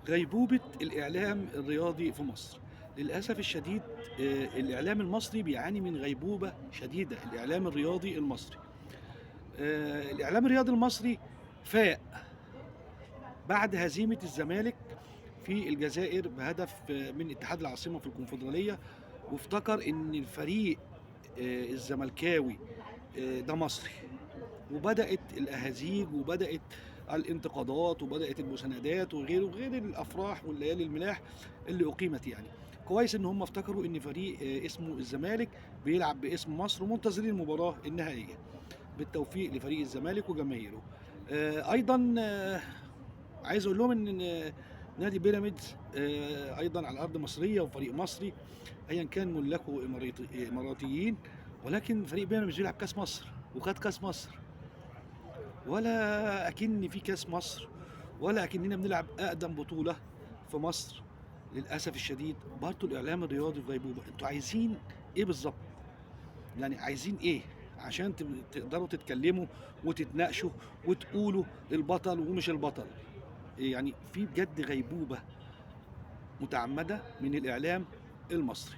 غيبوبة الإعلام الرياضي في مصر. للأسف الشديد الإعلام المصري بيعاني من غيبوبة شديدة، الإعلام الرياضي المصري. الإعلام الرياضي المصري فاق بعد هزيمة الزمالك في الجزائر بهدف من اتحاد العاصمة في الكونفدرالية، وافتكر إن الفريق الزملكاوي ده مصري، وبدأت الأهازيج وبدأت الانتقادات وبدأت المساندات وغيره، غير الأفراح والليالي الملاح اللي أقيمت يعني. كويس إن هم افتكروا إن فريق اسمه الزمالك بيلعب باسم مصر ومنتظرين المباراة النهائية. بالتوفيق لفريق الزمالك وجماهيره. أيضا عايز أقول لهم إن نادي بيراميدز أيضا على أرض مصرية وفريق مصري، أيا كان ملاكه إماراتيين، ولكن فريق بيراميدز بيلعب كأس مصر وخد كأس مصر، ولا أكن في كأس مصر، ولا أكننا بنلعب أقدم بطولة في مصر. للأسف الشديد برضه الإعلام الرياضي في غيبوبة. أنتوا عايزين إيه بالظبط؟ يعني عايزين إيه عشان تقدروا تتكلموا وتتناقشوا وتقولوا البطل ومش البطل؟ يعني في بجد غيبوبة متعمدة من الإعلام المصري.